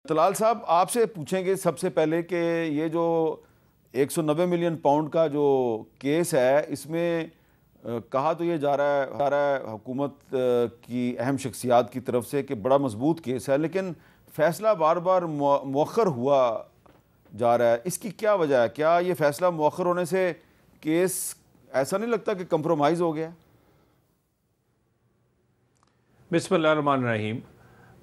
طلال صاحب آپ سے پوچھیں گے سب سے پہلے کہ یہ جو 190 ملین پاؤنڈ کا جو کیس ہے اس میں کہا تو یہ جا رہا ہے حکومت کی اہم شخصیات کی طرف سے کہ بڑا مضبوط کیس ہے، لیکن فیصلہ بار بار مؤخر ہوا جا رہا ہے۔ اس کی کیا وجہ ہے؟ کیا یہ فیصلہ مؤخر ہونے سے کیس ایسا نہیں لگتا کہ کمپرومائز ہو گیا؟ بسم اللہ الرحمن الرحیم۔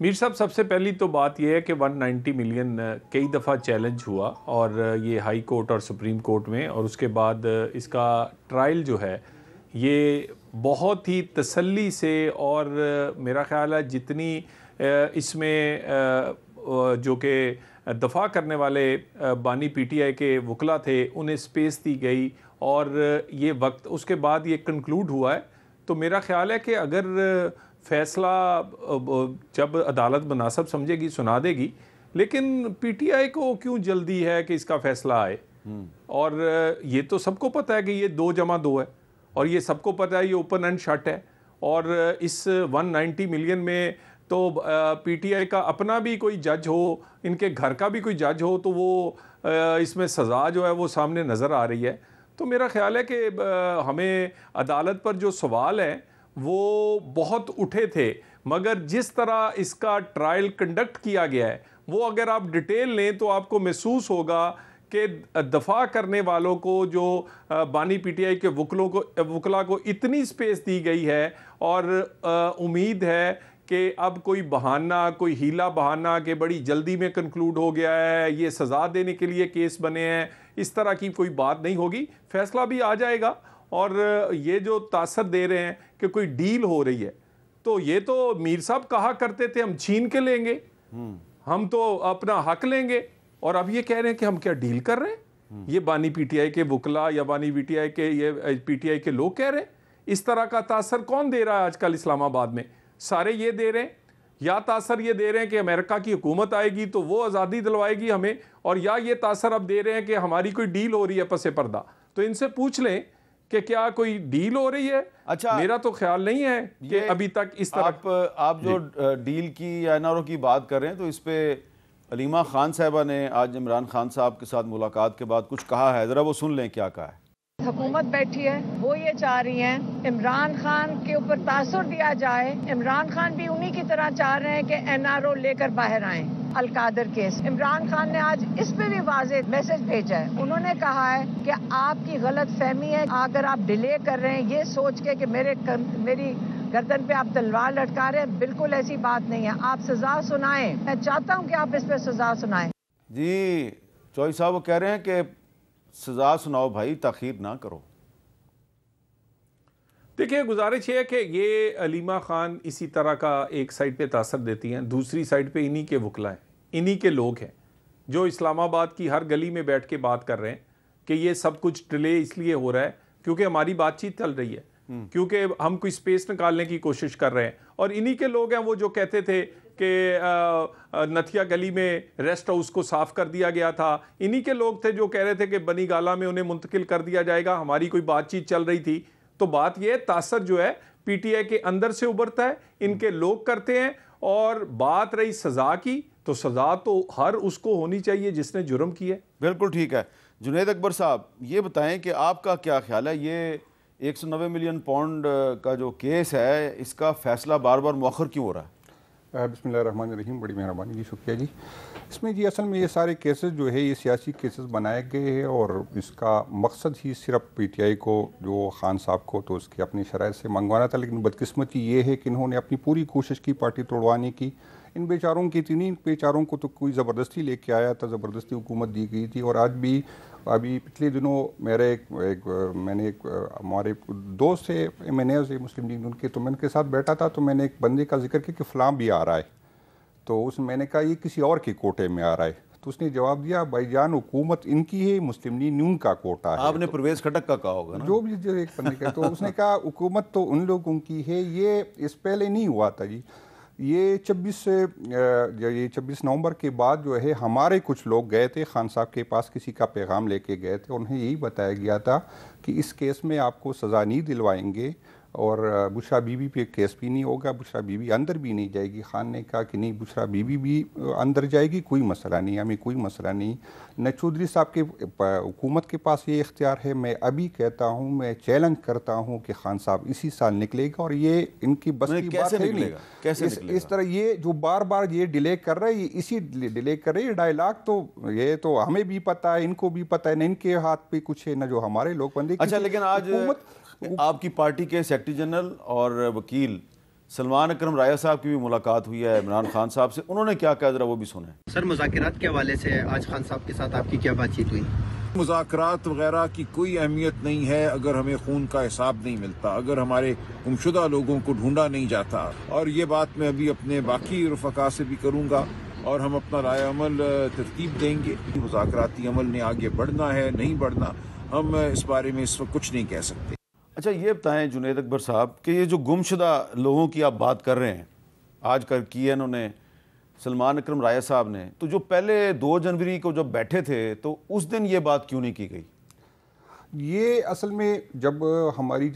میر صاحب، سب سے پہلی تو بات یہ ہے کہ 190 ملین کئی دفعہ چیلنج ہوا اور یہ ہائی کورٹ اور سپریم کورٹ میں، اور اس کے بعد اس کا ٹرائل جو ہے یہ بہت ہی تسلی سے، اور میرا خیال ہے جتنی اس میں جو کہ دفاع کرنے والے بانی پی ٹی آئی کے وکلا تھے انہیں سپیس دی گئی، اور یہ وقت اس کے بعد یہ کنکلوڈ ہوا ہے۔ تو میرا خیال ہے کہ اگر فیصلہ جب عدالت مناسب سمجھے گی سنا دے گی، لیکن پی ٹی آئی کو کیوں جلدی ہے کہ اس کا فیصلہ آئے؟ اور یہ تو سب کو پتہ ہے کہ یہ 2+2 ہے، اور یہ سب کو پتہ ہے یہ اوپن اینڈ شٹ ہے، اور اس 190 ملین میں تو پی ٹی آئی کا اپنا بھی کوئی جج ہو، ان کے گھر کا بھی کوئی جج ہو، تو وہ اس میں سزا جو ہے وہ سامنے نظر آ رہی ہے۔ تو میرا خیال ہے کہ ہمیں عدالت پر جو سوال ہیں وہ بہت اٹھے تھے، مگر جس طرح اس کا ٹرائل کنڈکٹ کیا گیا ہے وہ اگر آپ ڈیٹیل لیں تو آپ کو محسوس ہوگا کہ دفاع کرنے والوں کو، جو بانی پی ٹی آئی کے وکلا کو اتنی سپیس دی گئی ہے، اور امید ہے کہ اب کوئی بہانہ، کوئی ہیلا بہانہ کہ بڑی جلدی میں کنکلوڈ ہو گیا ہے، یہ سزا دینے کے لیے کیس بنے ہیں، اس طرح کی کوئی بات نہیں ہوگی۔ فیصلہ بھی آ جائے گا، اور یہ جو تاثر دے رہے ہیں کہ کوئی ڈیل ہو رہی ہے، تو یہ تو میر صاحب کہا کرتے تھے ہم چھین کے لیں گے، ہم تو اپنا حق لیں گے، اور اب یہ کہہ رہے ہیں کہ ہم کیا ڈیل کر رہے ہیں؟ یہ بانی پی ٹی آئی کے وکلا یا بانی پی ٹی آئی کے یہ پی ٹی آئی کے لوگ کہہ رہے ہیں۔ اس طرح کا تاثر کون دے رہا ہے آج کل اسلام آباد میں؟ سارے یہ دے رہے ہیں، یا تاثر یہ دے رہے ہیں کہ امریکہ کی حکومت آئے گی تو وہ آزادی دلوائے گی ہمیں، اور یا یہ تاثر اب دے رہے ہیں کہ ہماری کوئی ڈیل ہو رہی ہے پس پردہ۔ تو ان سے پوچھ لیں کہ کیا کوئی ڈیل ہو رہی ہے؟ اچھا، میرا تو خیال نہیں ہے کہ ابھی تک اس طرح آپ جو ڈیل کی یا این آر او کی بات کر رہے ہیں، تو اس پہ علیمہ خان صاحبہ نے آج عمران خان صاحب کے ساتھ ملاقات کے بعد کچھ کہا ہے، ذرا وہ سن لیں کیا کہا ہے۔ حکومت بیٹھی ہے، وہ یہ چاہ رہی ہیں عمران خان کے اوپر تاثر دیا جائے۔ عمران خان بھی انہی کی طرح چاہ رہے ہیں کہ این آر او لے کر باہر آئیں۔ القادر کیس، عمران خان نے آج اس پہ بھی واضح میسج بھیجا ہے۔ انہوں نے کہا ہے کہ آپ کی غلط فہمی ہے، اگر آپ ڈیلے کر رہے ہیں یہ سوچ کے کہ میری گردن پہ آپ تلوار لٹکا رہے ہیں، بالکل ایسی بات نہیں ہے۔ آپ سزا سنائیں، میں چاہتا ہوں کہ آپ اس پہ سزا سنائیں۔ جی چوئی صاحب وہ کہہ رہے ہیں کہ سزا سناؤ بھائی، تاخیر نہ کرو۔ دیکھیں، گزارش یہ ہے کہ یہ علیمہ خان اسی طرح کا ایک سائڈ پہ تاثر دیتی ہیں، دوسری سائڈ پہ انہی کے وکلا ہیں، انہی کے لوگ ہیں جو اسلام آباد کی ہر گلی میں بیٹھ کے بات کر رہے ہیں کہ یہ سب کچھ ڈیلے اس لیے ہو رہا ہے کیونکہ ہماری بات چیت چل رہی ہے، کیونکہ ہم کوئی سپیس نکالنے کی کوشش کر رہے ہیں۔ اور انہی کے لوگ ہیں وہ جو کہتے تھے کہ نتھیا گلی میں ریسٹ ہاؤس کو صاف کر دیا گیا تھا، انہی کے لوگ تھے جو کہہ رہے تھے کہ بنی گالہ میں انہیں منتقل کر دیا جائے گا، ہماری کوئی بات چیت چل رہی تھی۔ تو بات یہ تاثر جو ہے پی ٹی آئی کے اندر سے ابھرتا ہے، ان کے لوگ کرتے ہیں، اور بات رہی سزا کی تو سزا تو ہر اس کو ہونی چاہیے جس نے جرم کیا ہے۔ بالکل ٹھیک ہے۔ جنید اکبر صاحب یہ بتائیں کہ آپ کا کیا خیال ہے، یہ 190 ملین پاؤنڈ کا جو کیس ہے اس کا فیصلہ بار بار مؤخر کیوں ہو رہا ہے؟ بسم اللہ الرحمن الرحیم، بڑی مہربانی جی، شکریہ جی۔ اس میں جی اصل میں یہ سارے کیسز جو ہے یہ سیاسی کیسز بنائے گئے ہیں، اور اس کا مقصد ہی صرف پی ٹی آئی کو، جو خان صاحب کو تو اس کی اپنی شرائط سے منگوانا تھا، لیکن بدقسمتی یہ ہے کہ انہوں نے اپنی پوری کوشش کی پارٹی توڑوانے کی۔ ان بیچاروں کی تین بیچاروں کو تو کوئی زبردستی لے کے آیا تھا، زبردستی حکومت دی گئی تھی۔ اور آج بھی ابھی پچھلے دنوں میں نے ایک ہمارے دوست سے ایم این اے سے مسلم لیگ ان کے، تو میں ان کے ساتھ بیٹھا تھا، تو میں نے ایک بندے کا ذکر کیا کہ فلاں بھی آ رہا ہے، تو میں نے کہا یہ کسی اور کے کوٹے میں آ رہا ہے، تو اس نے جواب دیا بھائی جان حکومت ان کی ہے، مسلم لیگ نون کا کوٹا ہے۔ آپ نے پرویز خٹک کا کہا ہوگا نا؟ جو بھی ایک بندے کا، تو اس نے کہا حکومت تو ان لوگوں کی ہے، یہ اس پہلے نہیں ہوا تھا جی۔ یہ 26 نومبر کے بعد جو ہے ہمارے کچھ لوگ گئے تھے خان صاحب کے پاس، کسی کا پیغام لے کے گئے تھے، انہیں یہی بتایا گیا تھا کہ اس کیس میں آپ کو سزا نہیں دلوائیں گے، اور بشرا بی بی پہ کیس بھی نہیں ہوگا, بشرا بی بی اندر بھی نہیں جائے گی. خان نے کہا کہ نہیں بشرا بی بی بھی اندر جائے گی, کوئی مسئلہ نہیں, ہمیں کوئی مسئلہ نہیں. نہ چودھری صاحب کے حکومت کے پاس یہ اختیار ہے. میں ابھی کہتا ہوں, میں چیلنج کرتا ہوں کہ خان صاحب اسی سال نکلے گا, اور یہ ان کی بس کی بات ہے نہیں. اس طرح یہ جو بار بار یہ ڈیلے کر رہے ہیں, اسی ڈیلے کر رہے ہیں. ڈائلاگ تو یہ تو ہمیں بھی پتہ ہے, ان کو بھی پتہ ہے, نہ ان کے ہاتھ پہ کچھ ہے نہ جو ہمارے لوگ بندے. اچھا, لیکن آج آپ کی پارٹی کے سیکرٹری جنرل اور وکیل سلمان اکرم رایا صاحب کی بھی ملاقات ہوئی ہے عمران خان صاحب سے, انہوں نے کیا کہا ذرا وہ بھی سنیں. سر, مذاکرات کے حوالے سے آج خان صاحب کے ساتھ آپ کی کیا بات چیت ہوئی؟ مذاکرات وغیرہ کی کوئی اہمیت نہیں ہے اگر ہمیں خون کا حساب نہیں ملتا, اگر ہمارے گمشدہ لوگوں کو ڈھونڈا نہیں جاتا. اور یہ بات میں ابھی اپنے باقی رفقا سے بھی کروں گا, اور ہم اپنا رائے عمل ترتیب دیں گے. مذاکراتی عمل نے آگے بڑھنا ہے نہیں بڑھنا, ہم اس بارے میں اس وقت کچھ نہیں کہہ سکتے. اچھا, یہ بتائیں جنید اکبر صاحب کہ یہ جو گمشدہ لوگوں کی آپ بات کر رہے ہیں, آج کل کی ہے انہوں نے سلمان اکرم رایا صاحب نے, تو جو پہلے 2 جنوری کو جب بیٹھے تھے تو اس دن یہ بات کیوں نہیں کی گئی؟ یہ اصل میں جب ہماری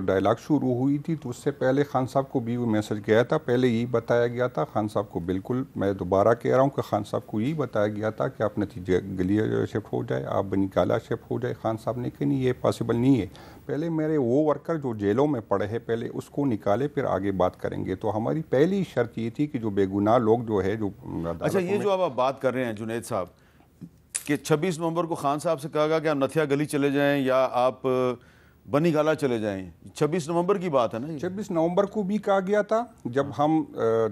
ڈائلاگ شروع ہوئی تھی تو اس سے پہلے خان صاحب کو بھی وہ میسج گیا تھا. پہلے یہی بتایا گیا تھا خان صاحب کو, بالکل میں دوبارہ کہہ رہا ہوں کہ خان صاحب کو یہی بتایا گیا تھا کہ آپ نتیجے گلیہ شفٹ ہو جائے, آپ بنی گالا شفٹ ہو جائے. خان صاحب نے کہا نہیں, یہ پاسبل نہیں ہے. پہلے میرے وہ ورکر جو جیلوں میں پڑے ہیں پہلے اس کو نکالے, پھر آگے بات کریں گے. تو ہماری پہلی شرط یہ تھی کہ جو بے گناہ لوگ جو ہے جو. اچھا, یہ جو آپ بات کر رہے ہیں جنید صاحب کہ 26 نومبر کو خان صاحب سے کہا گیا کہ آپ نتھیا گلی چلے جائیں یا آپ بنی گالا چلے جائیں, 26 نومبر کی بات ہے نا. 26 نومبر کو بھی کہا گیا تھا جب ہم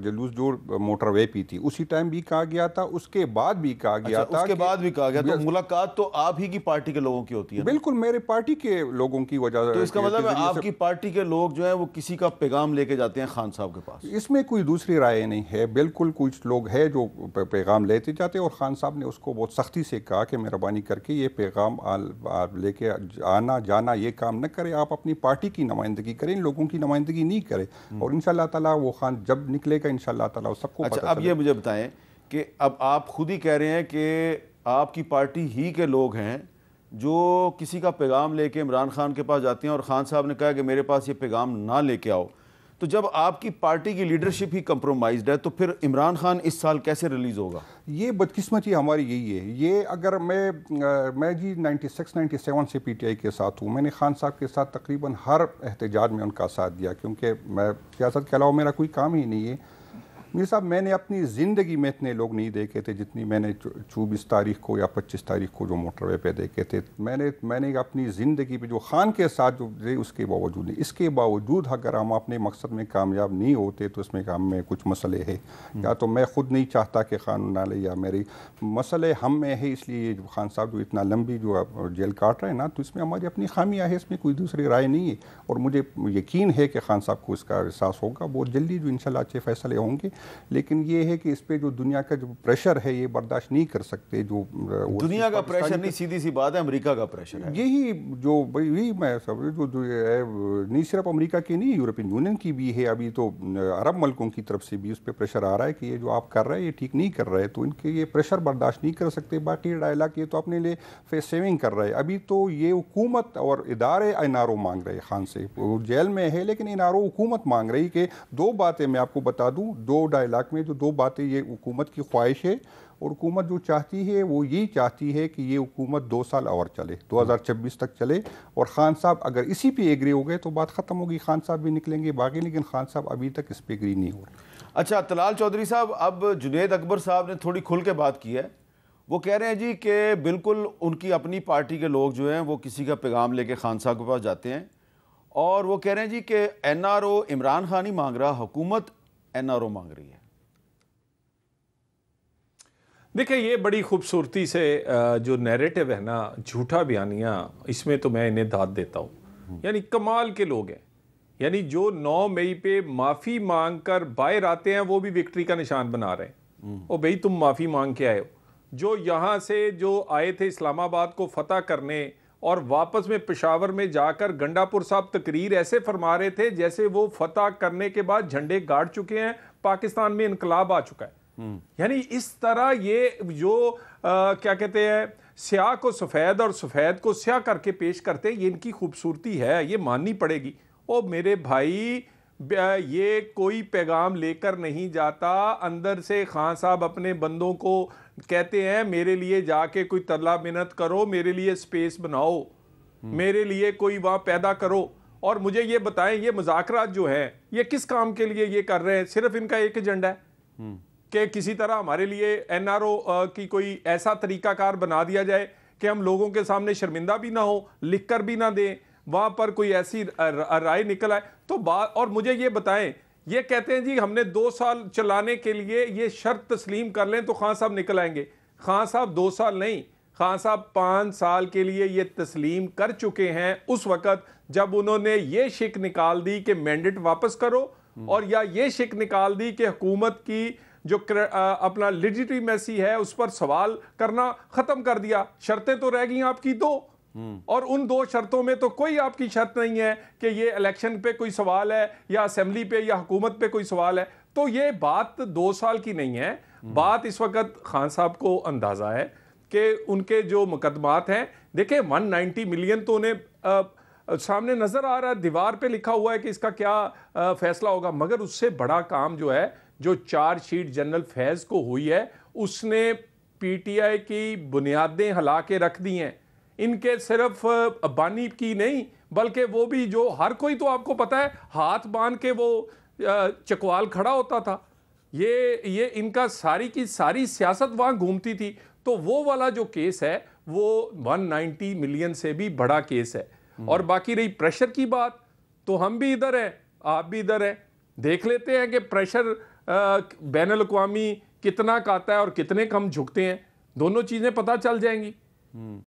جلوس جوڑ موٹر وے پی تھی, اسی ٹائم بھی کہا گیا تھا. اس کے بعد بھی کہا گیا تھا, اس کے بعد بھی کہا گیا. تو ملاقات تو آپ ہی کی پارٹی کے لوگوں کی ہوتی ہے. بالکل میرے پارٹی کے لوگوں کی وجہ سے. تو اس کا مطلب ہے آپ کی پارٹی کے لوگ جو ہیں وہ کسی کا پیغام لے کے جاتے ہیں خان صاحب کے پاس. اس میں کوئی دوسری رائے نہیں ہے. بالکل کچھ لوگ ہیں جو پیغام لیتے جاتے ہیں, اور خان صاحب نے اس کو بہت سختی سے کہا کہ مہربانی کر کے یہ پیغام لے کے آنا جانا یہ کام نہ کرے, آپ اپنی پارٹی کی نمائندگی کریں, لوگوں کی نمائندگی نہیں کریں. اور انشاءاللہ تعالیٰ وہ خان جب نکلے گا انشاءاللہ تعالیٰ سب کو پتہ. اچھا, اب یہ مجھے بتائیں کہ اب آپ خود ہی کہہ رہے ہیں کہ آپ کی پارٹی ہی کے لوگ ہیں جو کسی کا پیغام لے کے عمران خان کے پاس جاتے ہیں, اور خان صاحب نے کہا کہ میرے پاس یہ پیغام نہ لے کے آؤ. تو جب آپ کی پارٹی کی لیڈرشپ ہی کمپرومائزڈ ہے تو پھر عمران خان اس سال کیسے ریلیز ہوگا؟ یہ بدقسمتی ہماری یہی ہے. یہ اگر میں جی 96-97 سے پی ٹی آئی کے ساتھ ہوں. میں نے خان صاحب کے ساتھ تقریباً ہر احتجاج میں ان کا ساتھ دیا, کیونکہ میں سیاست کے علاوہ میرا کوئی کام ہی نہیں ہے. میر صاحب, میں نے اپنی زندگی میں اتنے لوگ نہیں دیکھے تھے جتنی میں نے 24 تاریخ کو یا 25 تاریخ کو جو موٹر وے پہ دیکھے تھے. میں نے اپنی زندگی پہ جو خان کے ساتھ جو تھے اس کے باوجود نہیں. اس کے باوجود اگر ہم اپنے مقصد میں کامیاب نہیں ہوتے تو اس میں ہم میں کچھ مسئلے ہیں. یا تو میں خود نہیں چاہتا کہ خان نہ لے, یا میری مسئلے ہم میں ہے. اس لیے جو خان صاحب جو اتنا لمبی جو جیل کاٹ رہے ہیں نا, تو اس میں ہماری اپنی خامیاں ہے, اس میں کوئی دوسری رائے نہیں ہے. اور مجھے یقین ہے کہ خان صاحب کو اس کا احساس ہوگا بہت جلدی, جو انشاءاللہ اچھے فیصلے ہوں گے. لیکن یہ ہے کہ اس پہ جو دنیا کا جو پریشر ہے یہ برداشت نہیں کر سکتے. جو دنیا کا پریشر نہیں, سیدھی سی بات ہے امریکہ کا پریشر ہے. یہی جو یہی میں جو نہیں صرف امریکہ کی نہیں, یورپین یونین کی بھی ہے. ابھی تو عرب ملکوں کی طرف سے بھی اس پہ پریشر آ رہا ہے کہ یہ جو آپ کر رہے ہیں یہ ٹھیک نہیں کر رہے, تو ان کے یہ پریشر برداشت نہیں کر سکتے. باقی ڈائلاگ یہ تو اپنے لیے فیس سیونگ کر رہے. ابھی تو یہ حکومت اور ادارے این آر او مانگ رہے خان سے. وہ جیل میں ہے لیکن این آر او حکومت مانگ رہی کہ 2 باتیں میں آپ کو بتا دوں. 2 ڈائلاگ میں جو 2 باتیں یہ حکومت کی خواہش ہے, اور حکومت جو چاہتی ہے وہ یہی چاہتی ہے کہ یہ حکومت 2 سال اور چلے, 2026 تک چلے. اور خان صاحب اگر اسی پہ ایگری ہو گئے تو بات ختم ہوگی. خان صاحب بھی نکلیں گے باقی, لیکن خان صاحب ابھی تک اس پہ ایگری نہیں ہو رہے. اچھا طلال چودھری صاحب, اب جنید اکبر صاحب نے تھوڑی کھل کے بات کی ہے. وہ کہہ رہے ہیں جی کہ بالکل ان کی اپنی پارٹی کے لوگ جو ہیں وہ کسی کا پیغام لے کے خان صاحب کے پاس جاتے ہیں, اور وہ کہہ رہے ہیں جی کہ N R O Imran Khan ہی مانگ رہا, حکومت این آر او مانگ رہی ہے. دیکھیں, یہ بڑی خوبصورتی سے جو نیریٹو ہے نا, جھوٹا بیانیہ, اس میں تو میں انہیں داد دیتا ہوں. یعنی کمال کے لوگ ہیں. یعنی جو 9 مئی پہ معافی مانگ کر باہر آتے ہیں وہ بھی وکٹری کا نشان بنا رہے ہیں. او بھئی تم معافی مانگ کے آئے ہو. جو یہاں سے جو آئے تھے اسلام آباد کو فتح کرنے, اور واپس میں پشاور میں جا کر گنڈا پور صاحب تقریر ایسے فرما رہے تھے جیسے وہ فتح کرنے کے بعد جھنڈے گاڑ چکے ہیں, پاکستان میں انقلاب آ چکا ہے. یعنی اس طرح یہ جو کیا کہتے ہیں سیاہ کو سفید اور سفید کو سیاہ کر کے پیش کرتے ہیں, یہ ان کی خوبصورتی ہے, یہ ماننی پڑے گی. او میرے بھائی یہ کوئی پیغام لے کر نہیں جاتا. اندر سے خان صاحب اپنے بندوں کو کہتے ہیں میرے لیے جا کے کوئی طلب منت کرو, میرے لیے سپیس بناؤ, میرے لیے کوئی وہاں پیدا کرو. اور مجھے یہ بتائیں یہ مذاکرات جو ہیں یہ کس کام کے لیے یہ کر رہے ہیں؟ صرف ان کا ایک ایجنڈا ہے کہ کسی طرح ہمارے لیے این آر او کی کوئی ایسا طریقہ کار بنا دیا جائے کہ ہم لوگوں کے سامنے شرمندہ بھی نہ ہو, لکھ کر بھی نہ دیں, وہاں پر کوئی ایسی رائے نکل آئے تو بات. اور مجھے یہ بتائیں, یہ کہتے ہیں جی ہم نے 2 سال چلانے کے لیے یہ شرط تسلیم کر لیں تو خان صاحب نکل آئیں گے. خان صاحب 2 سال نہیں, خان صاحب 5 سال کے لیے یہ تسلیم کر چکے ہیں اس وقت جب انہوں نے یہ شک نکال دی کہ مینڈیٹ واپس کرو, اور یا یہ شک نکال دی کہ حکومت کی جو اپنا لیجیٹیمیسی ہے اس پر سوال کرنا ختم کر دیا. شرطیں تو رہ گئی آپ کی 2, اور ان 2 شرطوں میں تو کوئی آپ کی شرط نہیں ہے کہ یہ الیکشن پہ کوئی سوال ہے یا اسمبلی پہ یا حکومت پہ کوئی سوال ہے. تو یہ بات 2 سال کی نہیں ہے. بات اس وقت خان صاحب کو اندازہ ہے کہ ان کے جو مقدمات ہیں, دیکھیں 190 ملین تو انہیں سامنے نظر آ رہا ہے, دیوار پہ لکھا ہوا ہے کہ اس کا کیا فیصلہ ہوگا. مگر اس سے بڑا کام جو ہے جو چارج شیٹ جنرل فیض کو ہوئی ہے اس نے پی ٹی آئی کی بنیادیں ہلا کے رکھ دی ہیں. ان کے صرف بانی کی نہیں بلکہ وہ بھی جو ہر کوئی تو آپ کو پتا ہے ہاتھ باندھ کے وہ چکوال کھڑا ہوتا تھا. یہ ان کا ساری کی ساری سیاست وہاں گھومتی تھی. تو وہ والا جو کیس ہے وہ 190 ملین سے بھی بڑا کیس ہے. اور باقی رہی پریشر کی بات, تو ہم بھی ادھر ہیں آپ بھی ادھر ہیں, دیکھ لیتے ہیں کہ پریشر بین الاقوامی کتنا کا آتا ہے اور کتنے کم جھکتے ہیں. دونوں چیزیں پتہ چل جائیں گی.